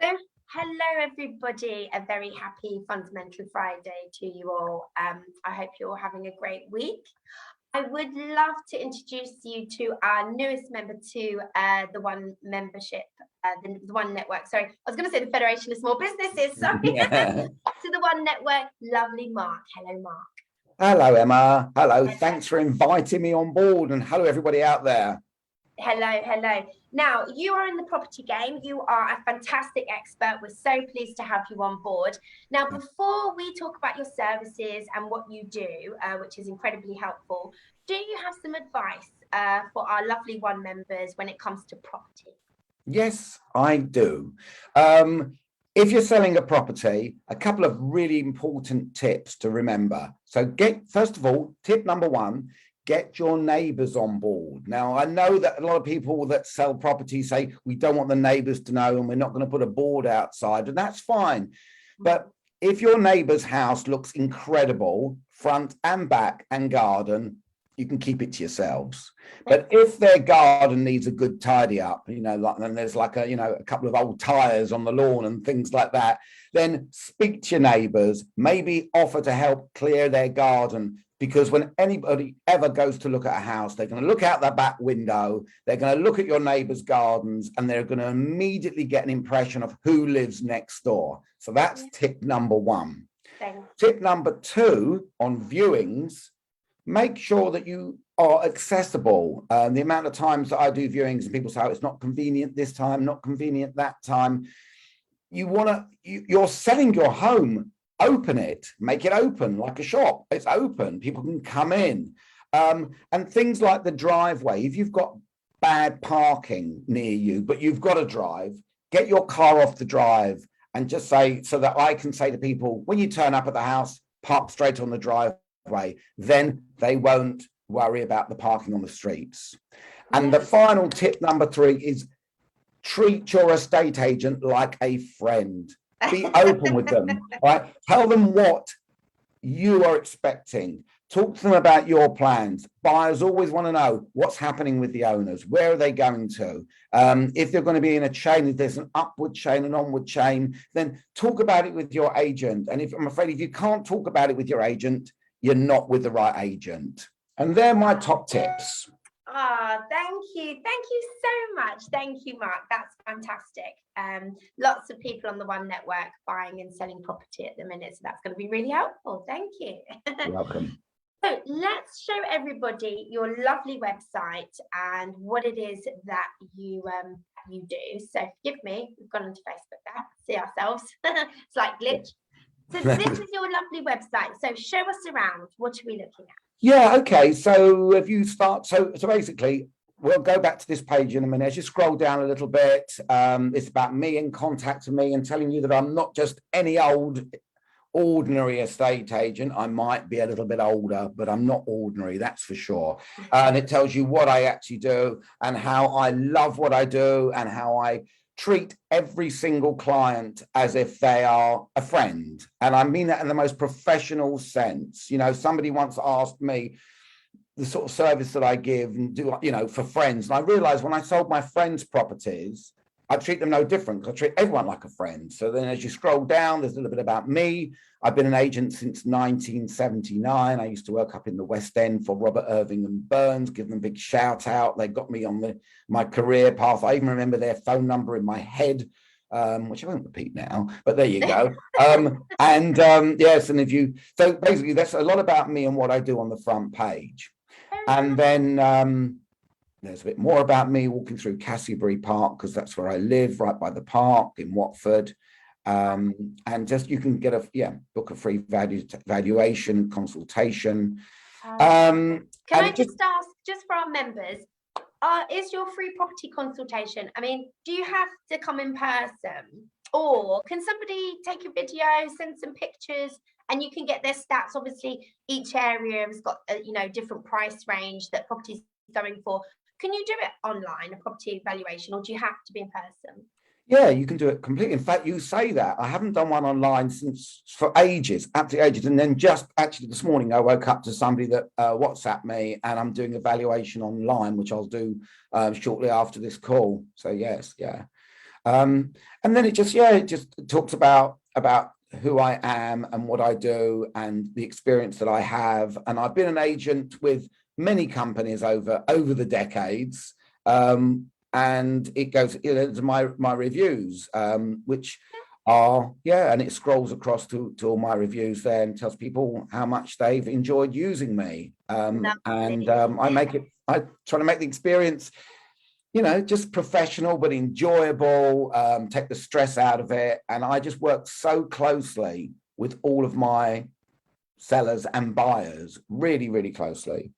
So, hello everybody, a very happy Fundamental Friday to you all. I hope you're all having a great week. I would love to introduce you to our newest member to the One membership, the One Network. Sorry, I was going to say the Federation of Small Businesses. Sorry, Yeah. to the One Network. Lovely Mark. Hello, Mark. Hello, Emma. Hello. Thanks for inviting me on board, and hello, everybody out there. Hello. Now, you are in the property game. You are a fantastic expert. We're so pleased to have you on board. Now, before we talk about your services and what you do, which is incredibly helpful, do you have some advice for our lovely One members when it comes to property? Yes, I do. If you're selling a property, a couple of really important tips to remember. So first of all, tip number one, get your neighbours on board. Now, I know that a lot of people that sell property say, we don't want the neighbours to know and we're not going to put a board outside, and that's fine. But if your neighbour's house looks incredible, front and back and garden, you can keep it to yourselves. But if their garden needs a good tidy up, and there's like a couple of old tires on the lawn and things like that, then speak to your neighbours, maybe offer to help clear their garden. Because when anybody ever goes to look at a house, they're going to look out their back window, they're going to look at your neighbour's gardens, and they're going to immediately get an impression of who lives next door. So that's tip number one. Tip number two on viewings, make sure that you are accessible. The amount of times that I do viewings and people say, oh, it's not convenient this time, not convenient that time. You're selling your home. Open it, make it open like a shop. It's open, people can come in. And things like the driveway, if you've got bad parking near you, but you've got to drive, get your car off the drive and just say, so that I can say to people, when you turn up at the house, park straight on the driveway, then they won't worry about the parking on the streets. And the final tip number three is treat your estate agent like a friend. Be open with them, right? Tell them what you are expecting. Talk to them about your plans. Buyers always want to know what's happening with the owners. Where are they going to? If they're going to be in a chain, if there's an upward chain, an onward chain, then talk about it with your agent. And I'm afraid if you can't talk about it with your agent, you're not with the right agent. And they're my top tips. Thank you so much. Thank you, Mark. That's fantastic. Lots of people on the One Network buying and selling property at the minute, so that's going to be really helpful. Thank you. You're welcome. So let's show everybody your lovely website and what it is that you do. So forgive me, we've gone onto Facebook there, see ourselves. Slight glitch. So this is your lovely website. So show us around. What are we looking at? Yeah, okay. So if you start, so basically, we'll go back to this page in a minute. As you scroll down a little bit, it's about me and contacting me and telling you that I'm not just any ordinary estate agent. I might be a little bit older, but I'm not ordinary, that's for sure. And it tells you what I actually do and how I love what I do and how I treat every single client as if they are a friend. And I mean that in the most professional sense. Somebody once asked me the sort of service that I give and do, for friends. And I realized when I sold my friends' properties, I treat them no different because I treat everyone like a friend. So then as you scroll down, there's a little bit about me. I've been an agent since 1979. I used to work up in the West End for Robert Irving and Burns, give them a big shout out. They got me on my career path. I even remember their phone number in my head, which I won't repeat now, but there you go. Yes, and so basically that's a lot about me and what I do on the front page. And then there's a bit more about me walking through Castlebury Park, because that's where I live, right by the park in Watford. And just you can get book a free valuation consultation. Can I just ask, just for our members, is your free property consultation, do you have to come in person, or can somebody take a video, send some pictures, and you can get their stats? Obviously each area has got a different price range that property's going for. Can you do it online, a property valuation, or do you have to be in person? Yeah, you can do it completely. In fact, you say that. I haven't done one online for ages, absolutely ages. And then just actually this morning, I woke up to somebody that WhatsApped me, and I'm doing a valuation online, which I'll do shortly after this call. So yes, yeah. And then it just talks about who I am and what I do and the experience that I have. And I've been an agent with many companies over the decades. And it goes to my reviews, which are, and it scrolls across to all my reviews there and tells people how much they've enjoyed using me. I try to make the experience, just professional but enjoyable, take the stress out of it. And I just work so closely with all of my sellers and buyers, really, really closely.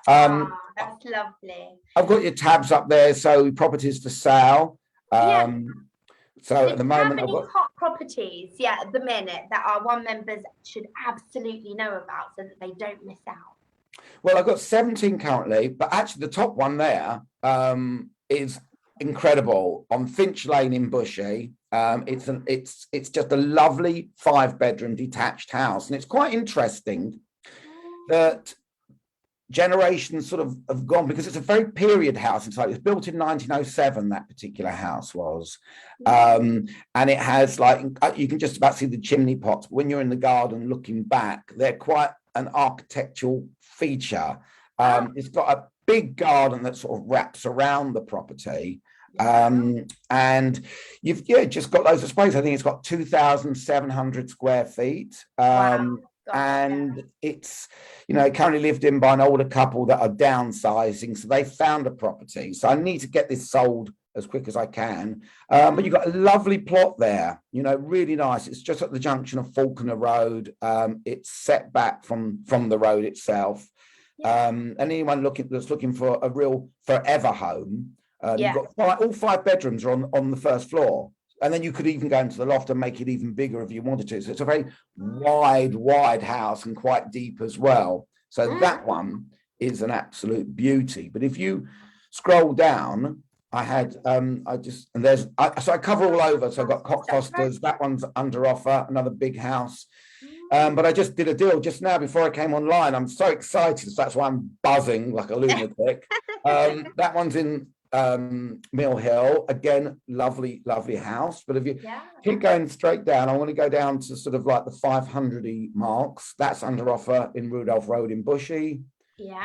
That's lovely. I've got your tabs up there. So properties for sale. So at the moment, I've got hot properties, at the minute that our One members should absolutely know about so that they don't miss out. Well, I've got 17 currently, but actually the top one there is incredible on Finch Lane in Bushy. It's just a lovely 5-bedroom detached house, and it's quite interesting that generations sort of have gone, because it's a very period house. It's built in 1907, that particular house was, and it has, like, you can just about see the chimney pots, but when you're in the garden looking back, they're quite an architectural feature. It's got a big garden that sort of wraps around the property, and you've just got loads of space. I think it's got 2,700 square feet. And it's, currently lived in by an older couple that are downsizing, so they found a property. So I need to get this sold as quick as I can. But you've got a lovely plot there, really nice. It's just at the junction of Falconer Road. It's set back from the road itself. And anyone that's looking for a real forever home, you've got all 5 bedrooms are on the first floor. And then you could even go into the loft and make it even bigger if you wanted to. So it's a very wide house and quite deep as well. So that one is an absolute beauty. But if you scroll down, I cover all over. So I've got Cockfosters, that one's under offer, another big house. But I just did a deal just now before I came online. I'm so excited. So that's why I'm buzzing like a lunatic. That one's in Mill Hill, again, lovely house. But if you keep going straight down, I want to go down to sort of like the 500 marks. That's under offer in Rudolph Road in Bushy.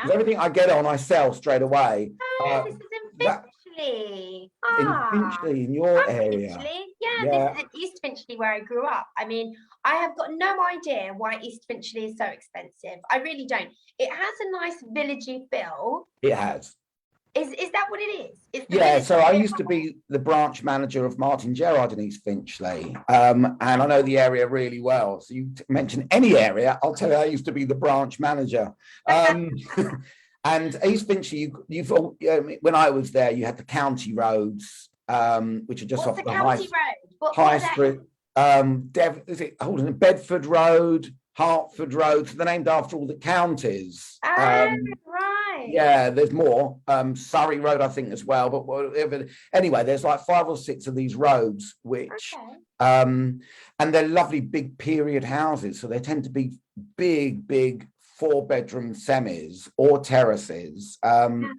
Everything I get on, I sell straight away. This is in Finchley. In Finchley, in your area. This is in East Finchley, where I grew up. I mean, I have got no idea why East Finchley is so expensive. I really don't. It has a nice villagey feel. It has. Is that what it is? So I used to be the branch manager of Martin Gerrard in East Finchley, and I know the area really well. So you mention any area, I'll tell you I used to be the branch manager. And East Finchley, when I was there, you had the county roads, which are just off the high street. Bedford Road, Hertford Road. So they're named after all the counties. Right. Yeah, there's more. Surrey Road, I think, as well. But whatever. Anyway, there's like 5 or 6 of these roads, which, and they're lovely big period houses. So they tend to be big 4-bedroom semis or terraces. And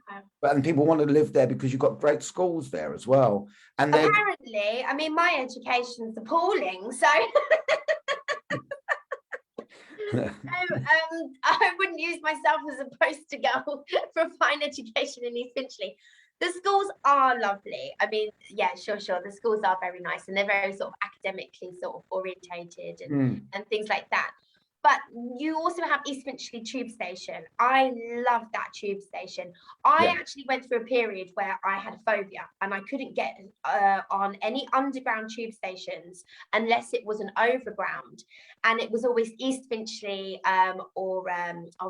people want to live there because you've got great schools there as well. And apparently, I mean, my education's appalling, so. I wouldn't use myself as a poster girl for a fine education in East Finchley. The schools are lovely. I mean, sure. The schools are very nice, and they're very sort of academically sort of orientated and things like that. But you also have East Finchley Tube Station. I love that tube station. I actually went through a period where I had a phobia and I couldn't get on any underground tube stations unless it was an overground. And it was always East Finchley or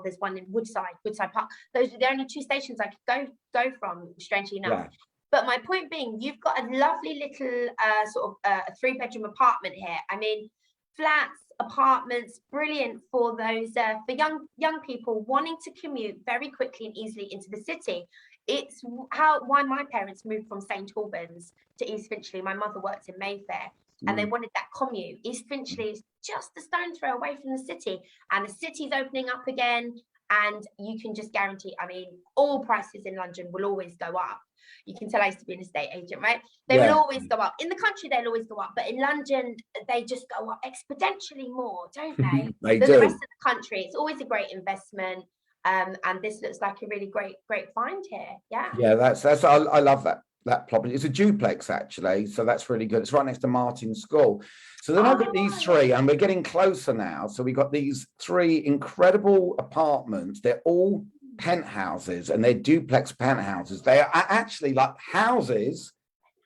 there's one in Woodside Park. Those are the only 2 stations I could go from, strangely enough. Yeah. But my point being, you've got a lovely little sort of a 3-bedroom apartment here. I mean, flats, apartments, brilliant for those for young people wanting to commute very quickly and easily into the city. It's why my parents moved from St Albans to East Finchley. My mother worked in Mayfair, and they wanted that commute. East Finchley is just a stone throw away from the city, and the city's opening up again, and you can just guarantee, I mean, all prices in London will always go up, You can tell I used to be an estate agent, right? They will always go up. In the country, they'll always go up, but in London, they just go up exponentially more, don't they? They Than do. the rest of the country. It's always a great investment. And this looks like a really great find here. Yeah, that's I love that property. It's a duplex actually, so that's really good. It's right next to Martin School. So then I've got these three, and we're getting closer now. So we've got these three incredible apartments. They're all penthouses, and they're duplex penthouses. They are actually like houses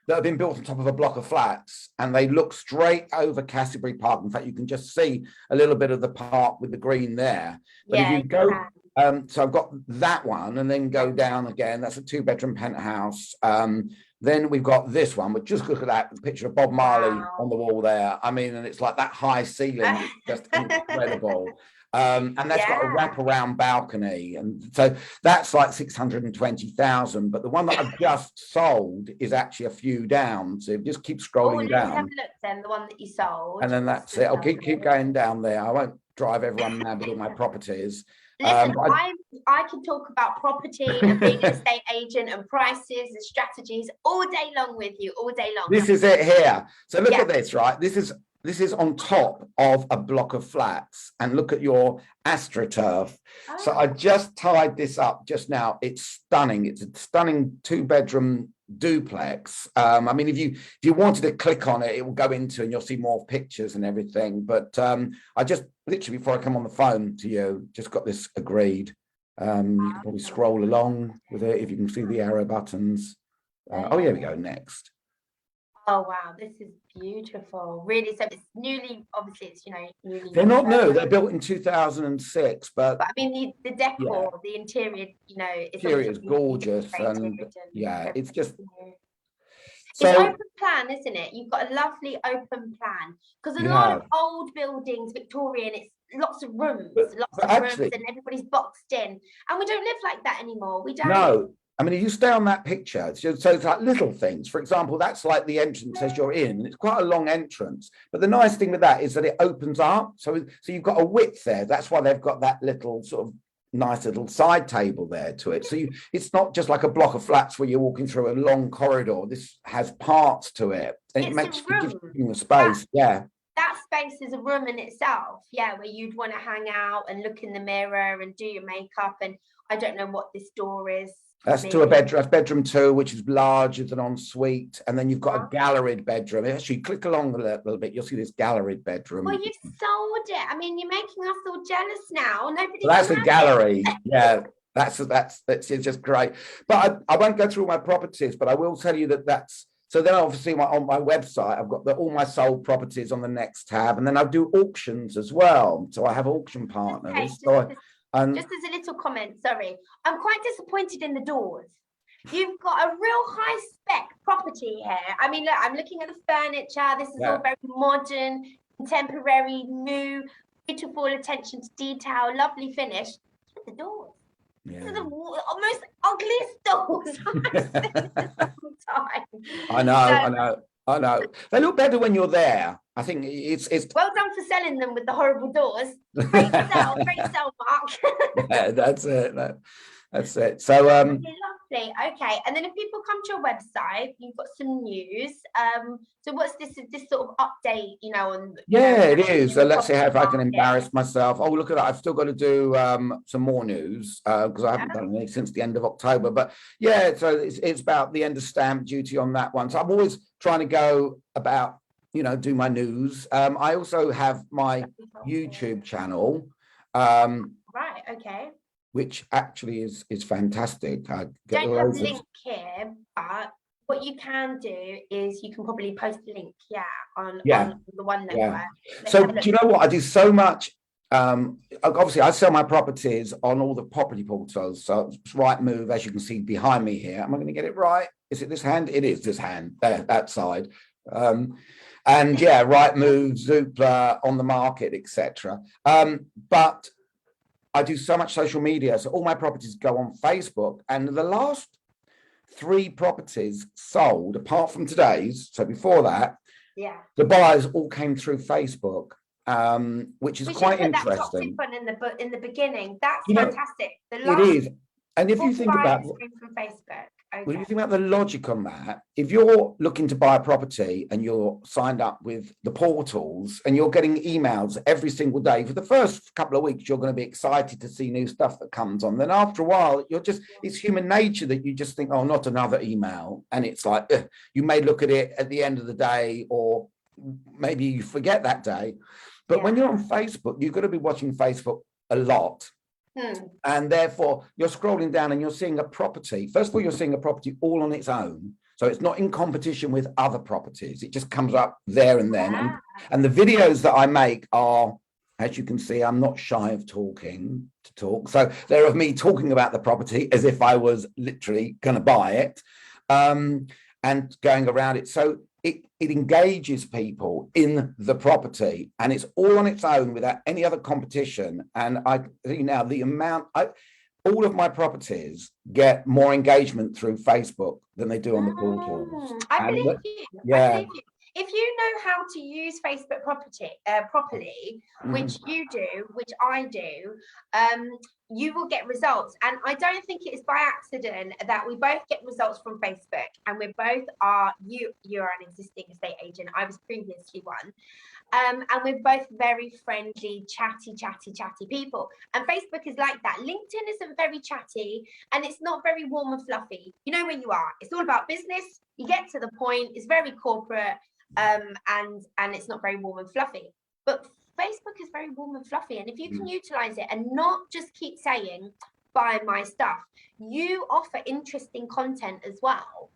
that have been built on top of a block of flats, and they look straight over Castlebury Park. In fact, you can just see a little bit of the park with the green there. But if you go, so I've got that one, and then go down again. That's a 2-bedroom penthouse. Then we've got this one, but just look at that, the picture of Bob Marley on the wall there. I mean, and it's like that high ceiling, it's just incredible. And that's got a wraparound balcony, and so that's like 620,000. But the one that I've just sold is actually a few down. So just keep scrolling down. Let's have a look then, the one that you sold. And then that's it. I'll keep going down there. I won't drive everyone mad with all my properties. Listen, I can talk about property and being an estate agent and prices and strategies all day long with you, all day long. This is it here. So look at this, right? This is on top of a block of flats, and look at your AstroTurf. So I just tied this up just now. It's stunning. It's a stunning 2-bedroom duplex. I mean, if you wanted to click on it, it will go into, and you'll see more pictures and everything. But I just literally, before I come on the phone to you, just got this agreed. You can probably scroll along with it if you can see the arrow buttons. Oh, here we go. Next. Oh wow, this is beautiful. Really, so it's newly, obviously it's, newly. They're not new, they're built in 2006, but I mean the decor, the interior, interior is gorgeous, and it's just it's open plan, isn't it? You've got a lovely open plan, because a lot of old buildings, Victorian, it's lots of rooms, and everybody's boxed in, and we don't live like that anymore. We don't. No. I mean, if you stay on that picture, so it's like little things. For example, that's like the entrance as you're in, and it's quite a long entrance. But the nice thing with that is that it opens up. So you've got a width there. That's why they've got that little sort of nice little side table there to it. So it's not just like a block of flats where you're walking through a long corridor. This has parts to it. And it gives you a space. That space is a room in itself, where you'd want to hang out and look in the mirror and do your makeup. And I don't know what this door is. That's that's bedroom 2, which is larger than ensuite, and then you've got a galleried bedroom. Actually, click along a little bit, you'll see this galleried bedroom. Well, you've sold it. I mean, you're making us all jealous now. Nobody. That's a gallery. That's just great. But I won't go through all my properties, but I will tell you that. So then, obviously, on my website, I've got all my sold properties on the next tab, and then I do auctions as well. So I have auction partners. Just as a little comment, sorry, I'm quite disappointed in the doors. You've got a real high spec property here. I mean, look, I'm looking at the furniture. This is all very modern, contemporary, new, beautiful attention to detail, lovely finish. Look at the doors. These are the most ugliest doors I've seen in a long time. I know. They look better when you're there. I think it's well done for selling them with the horrible doors. Great sell, Mark. That's it. So lovely. Okay, and then if people come to your website, you've got some news. So what's this sort of update, on? It is. So let's see if I can embarrass myself. Oh, look at that! I've still got to do some more news because I haven't done any since the end of October. But so it's about the end of stamp duty on that one. So I'm always trying to go about, do my news. I also have my YouTube channel. Right. Okay. Which actually is fantastic. I don't have a link here, but what you can do is you can probably post a link, on the one network. So do you know what? I do so much. Obviously, I sell my properties on all the property portals. So it's Rightmove, as you can see behind me here. Am I going to get it right? Is it this hand? It is this hand, there, that side. And Rightmove, Zoopla, On the Market, etc. But I do so much social media, so all my properties go on Facebook, and the last 3 properties sold, apart from today's, so before that, the buyers all came through Facebook, which is quite interesting. In the beginning, that's fantastic. It is, and if you think about from Facebook, When you think about the logic on that, if you're looking to buy a property and you're signed up with the portals and you're getting emails every single day, for the first couple of weeks, you're going to be excited to see new stuff that comes on. Then after a while, it's human nature that you just think, oh, not another email. And it's like, you may look at it at the end of the day, or maybe you forget that day. But when you're on Facebook, you've got to be watching Facebook a lot. And therefore, you're scrolling down and you're seeing a property. First of all, you're seeing a property all on its own. So it's not in competition with other properties. It just comes up there and then. And the videos that I make are, as you can see, I'm not shy of talking to talk. So they're of me talking about the property as if I was literally going to buy it, and going around it. So it engages people in the property, and it's all on its own without any other competition. And I think now the amount, all of my properties get more engagement through Facebook than they do on the portals. I believe you. Yeah. I believe you. If you know how to use Facebook properly, which you do, which I do, you will get results. And I don't think it is by accident that we both get results from Facebook, and we both are, you're an existing estate agent. I was previously one. And we're both very friendly, chatty people. And Facebook is like that. LinkedIn isn't very chatty, and it's not very warm and fluffy. You know where you are. It's all about business. You get to the point. It's very corporate. And it's not very warm and fluffy, but Facebook is very warm and fluffy. And if you can utilize it and not just keep saying buy my stuff, you offer interesting content as well,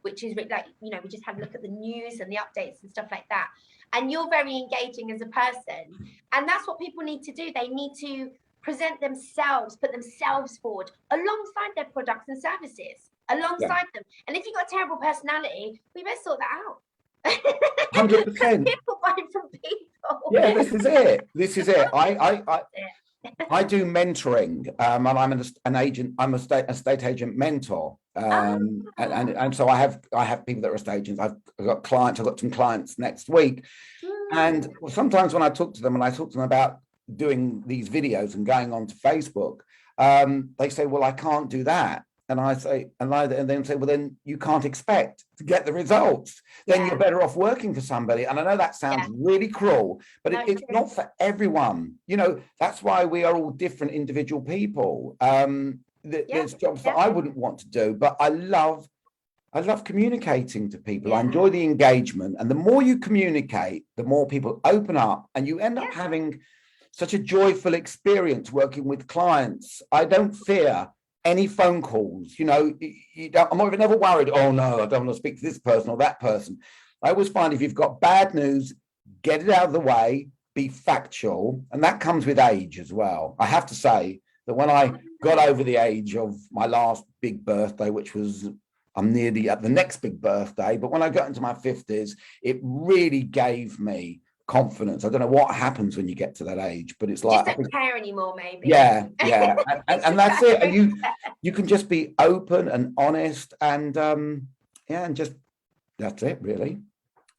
which is like, you know, we just had a look at the news and the updates and stuff like that, and you're very engaging as a person. And that's what people need to do. They need to present themselves, put themselves forward alongside their products and services, alongside them. And if you've got a terrible personality, we better sort that out. 100%. People buy from people. Yeah, this is it. I do mentoring, and I'm an agent. I'm a estate agent mentor, and so I have people that are estate agents. I've got clients. I've got some clients next week, and sometimes when I talk to them and I talk to them about doing these videos and going on to Facebook, they say, "Well, I can't do that." And I say, and then say, well, then you can't expect to get the results. Then you're better off working for somebody. And I know that sounds really cruel, but it's not for everyone. You know, that's why we are all different individual people. There's jobs that I wouldn't want to do, but I love communicating to people. I enjoy the engagement. And the more you communicate, the more people open up, and you end up having such a joyful experience working with clients. I don't fear any phone calls. You know, I'm never worried, oh no, I don't want to speak to this person or that person. I always find if you've got bad news, get it out of the way, be factual. And that comes with age as well. I have to say that when I got over the age of my last big birthday, which was, I'm nearly at the next big birthday, but when I got into my 50s, it really gave me confidence. I don't know what happens when you get to that age, but it's like, just don't care anymore, maybe. Yeah. And that's it. And you can just be open and honest, and and just, that's it really.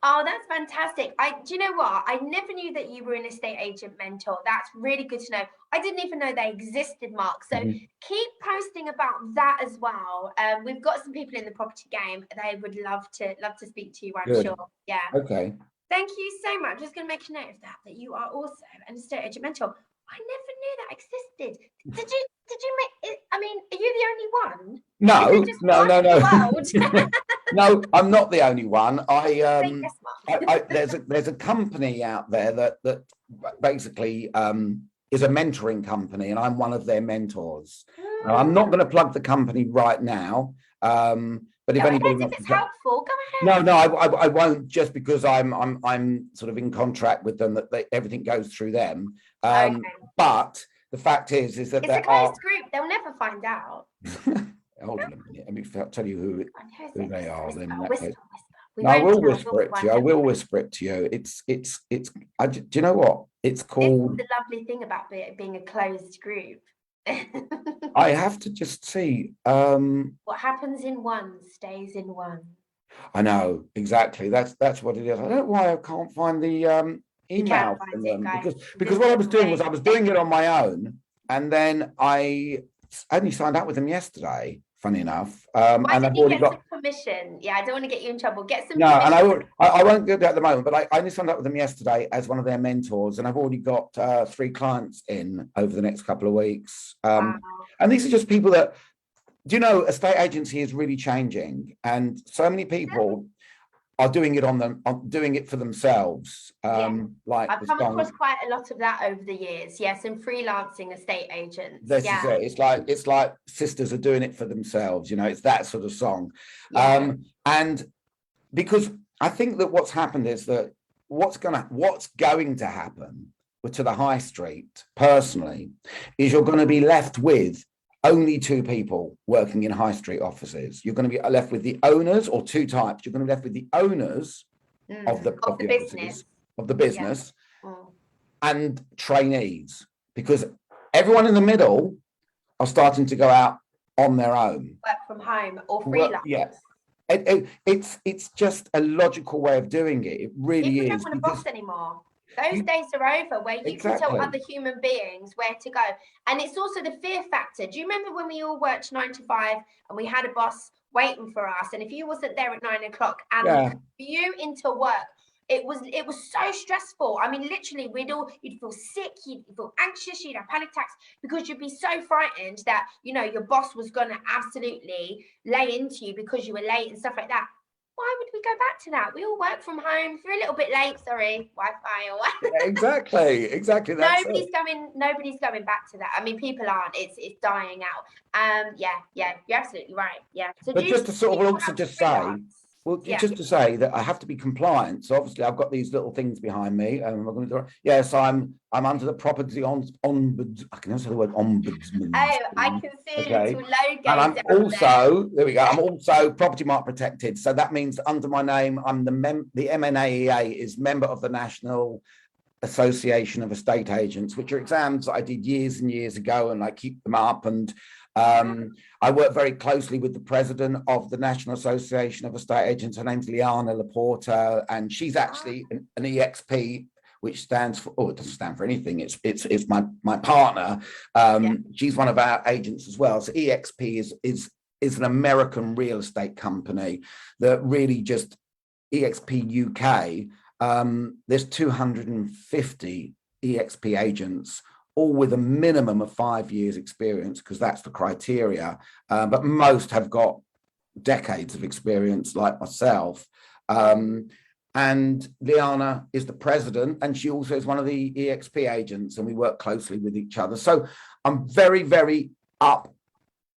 Oh, that's fantastic. Do you know what? I never knew that you were an estate agent mentor. That's really good to know. I didn't even know they existed, Mark. So keep posting about that as well. We've got some people in the property game. They would love to speak to you, I'm sure. Yeah. Okay. Thank you so much. I'm just going to make a note of that you are also an estate agent mentor. I never knew that existed. Did you make it? I mean, are you the only one? No. No, I'm not the only one. There's a company out there that basically is a mentoring company, and I'm one of their mentors. Now, I'm not going to plug the company right now. But if anybody wants, if it's helpful, go ahead. No, I won't, just because I'm sort of in contract with them that everything goes through them. But the fact is that it's a closed group. They'll never find out. Hold on a minute. Let me tell you who they are. Then whisper. No, I will whisper it to you. I will whisper it to you. It's. Do you know what it's called? This is the lovely thing about being a closed group. I have to just see. What happens in one stays in one. I know, exactly. That's what it is. I don't know why I can't find the email from them, because what I was doing was I was doing it on my own, and then I only signed up with them yesterday funny enough. Why And did I've you already get got, some permission? Yeah, I don't want to get you in trouble. Get some no, and permission. I won't do that at the moment, but I only signed up with them yesterday as one of their mentors, and I've already got 3 clients in over the next couple of weeks. Wow. And these are just people that, do you know, estate agency is really changing, and so many people are doing it doing it for themselves. Like I've the come across song, quite a lot of that over the years. Yes, and freelancing estate agents. this Yeah. is it. It's like sisters are doing it for themselves. You know, it's that sort of song. Yeah. And because I think that what's happened is that what's going to happen to the high street personally is you're going to be left with only 2 people working in high street offices. You're going to be left with the owners, or 2 types. You're going to be left with the owners of the business. Of the business, Yeah. Mm. and trainees, because everyone in the middle are starting to go out on their own. Work from home or freelance. Yeah. It's just a logical way of doing it. It really People is. don't want a boss anymore. Those days are over where you can tell other human beings where to go. And it's also the fear factor. Do you remember when we all worked 9 to 5 and we had a boss waiting for us? And if you wasn't there at 9 o'clock and you into work, it was so stressful. I mean, literally, you'd feel sick, you'd feel anxious, you'd have panic attacks because you'd be so frightened that, you know, your boss was going to absolutely lay into you because you were late and stuff like that. Why would we go back to that? We all work from home. If you're a little bit late, sorry, Wi-Fi or what? Exactly. Nobody's going back to that. I mean, people aren't. It's dying out. Yeah, you're absolutely right. Yeah. So but just to sort of also just say, just to say that I have to be compliant. So obviously I've got these little things behind me. Yes, I'm under the property ombuds. I can also say the word ombudsman. Oh, I can see little logos. And I'm also, there we go, I'm also property mark protected. So that means under my name, I'm the MNAEA is member of the National Association of Estate Agents, which are exams that I did years and years ago, and I keep them up. And I work very closely with the president of the National Association of Estate Agents. Her name's Liana Laporta, and she's actually an EXP, which stands for, it doesn't stand for anything. It's my partner. She's one of our agents as well. So EXP is an American real estate company that really just EXP UK. There's 250 EXP agents, all with a minimum of 5 years experience, because that's the criteria. But most have got decades of experience like myself. And Liana is the president, and she also is one of the EXP agents, and we work closely with each other. So I'm very, very up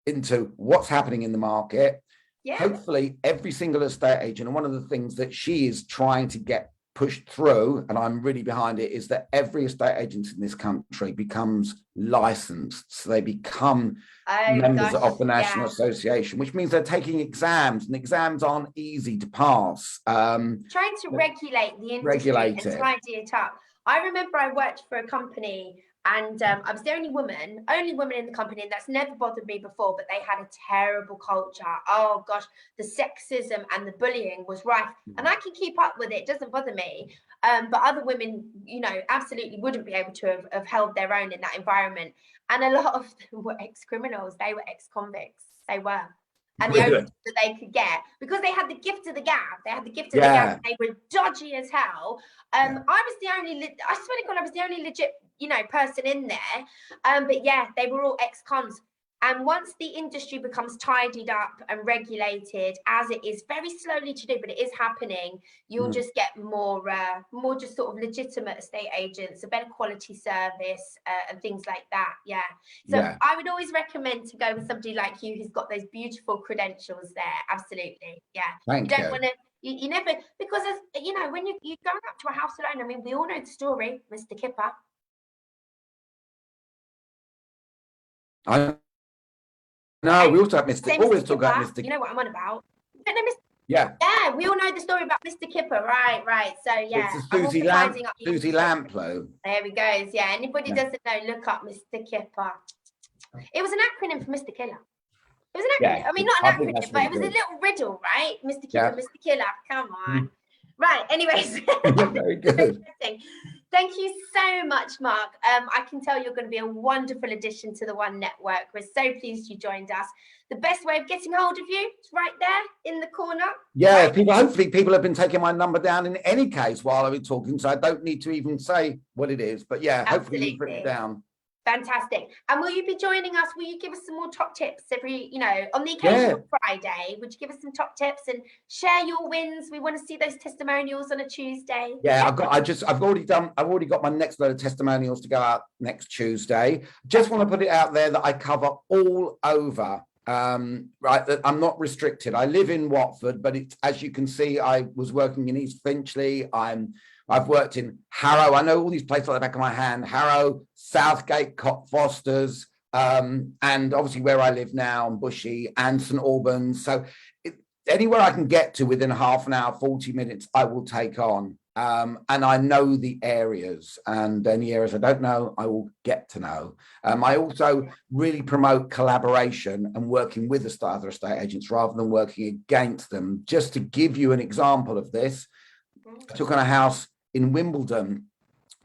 into what's happening in the market. Yeah. Hopefully every single estate agent, and one of the things that she is trying to get pushed through, and I'm really behind it, is that every estate agent in this country becomes licensed. So they become members of the National Association, which means they're taking exams, and exams aren't easy to pass. Trying to regulate the industry and tidy it up. I remember I worked for a company, and I was the only woman in the company, and that's never bothered me before, but they had a terrible culture. Oh gosh, the sexism and the bullying was rife, and I can keep up with it, doesn't bother me. But other women, you know, absolutely wouldn't be able to have held their own in that environment. And a lot of them were ex-criminals, they were ex-convicts, they were. And the only that they could get, because they had the gift of the gab, they were dodgy as hell. I was the only, I swear to God, I was the only legit, you know, person in there. But yeah, they were all ex-cons. And once the industry becomes tidied up and regulated, as it is very slowly to do, but it is happening, you'll just get more just sort of legitimate estate agents, a better quality service, and things like that. Yeah. So I would always recommend to go with somebody like you who's got those beautiful credentials there. Absolutely. Yeah. Thank you. Don't want to, you never, because as you know, when you're going up to a house alone, I mean, we all know the story, Mr. Kipper. No, we also have Mr. Always talk about Mr. You know what I'm on about. Yeah, we all know the story about Mr. Kipper, right. So yeah, it's Susie Lamplow. There he goes. Yeah, anybody doesn't know, look up Mr. Kipper. It was an acronym for Mr. Killer. It was an acronym. I mean, not an acronym, but it was a little riddle, right? Mr. Kipper, Mr. Killer. Come on. Right. Anyways, very good. So Thank you so much, Mark. I can tell you're going to be a wonderful addition to the One Network. We're so pleased you joined us. The best way of getting hold of you is right there in the corner. Yeah, right? hopefully people have been taking my number down in any case while I was talking, so I don't need to even say what it is. But yeah, hopefully you've written it down. Fantastic. And will you be joining us? Will you give us some more top tips every, on the occasional Friday? Would you give us some top tips and share your wins? We want to see those testimonials on a Tuesday. Yeah, I've already got my next load of testimonials to go out next Tuesday. Just want to put it out there that I cover all over. Right, that I'm not restricted. I live in Watford, but it's, as you can see, I was working in East Finchley. I've worked in Harrow. I know all these places like the back of my hand: Harrow, Southgate, Cockfosters, and obviously where I live now, Bushy and St Albans. So anywhere I can get to within half an hour, 40 minutes, I will take on. And I know the areas, and any areas I don't know, I will get to know. I also really promote collaboration and working with other estate agents rather than working against them. Just to give you an example of this, I took on a house in Wimbledon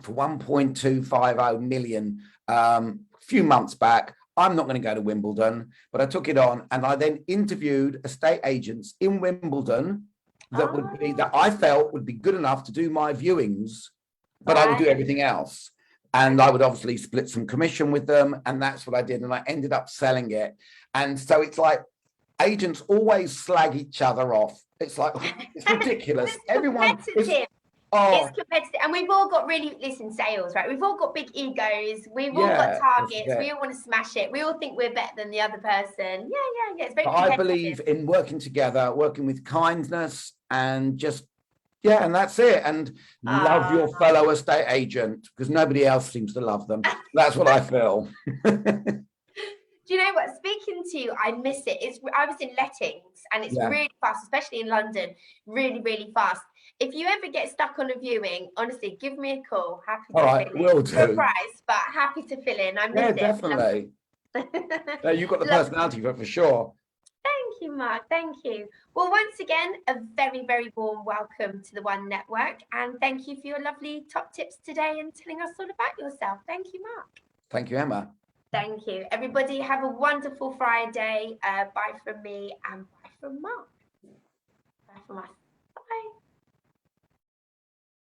for 1.250 million a few months back. I'm not going to go to Wimbledon, but I took it on, and I then interviewed estate agents in Wimbledon that I felt would be good enough to do my viewings, but I would do everything else. And I would obviously split some commission with them. And that's what I did. And I ended up selling it. And so it's like agents always slag each other off. It's like, it's ridiculous. Everyone is, it's competitive, and we've all got sales, right? We've all got big egos. We've all got targets. We all want to smash it. We all think we're better than the other person. Yeah. It's very competitive. I believe in working together, working with kindness, and just, and that's it. And love your fellow estate agent, because nobody else seems to love them. That's what I feel. Do you know what? Speaking to you, I miss it. I was in lettings, and it's really fast, especially in London. Really, really fast. If you ever get stuck on a viewing, honestly, give me a call. Happy to fill in. Will do. No price, but happy to fill in. I miss it. Definitely. You've got the personality for sure. Thank you, Mark. Thank you. Well, once again, a very, very warm welcome to the One Network, and thank you for your lovely top tips today and telling us all about yourself. Thank you, Mark. Thank you, Emma. Thank you. Everybody have a wonderful Friday. Bye from me and bye from Mark. Bye from us.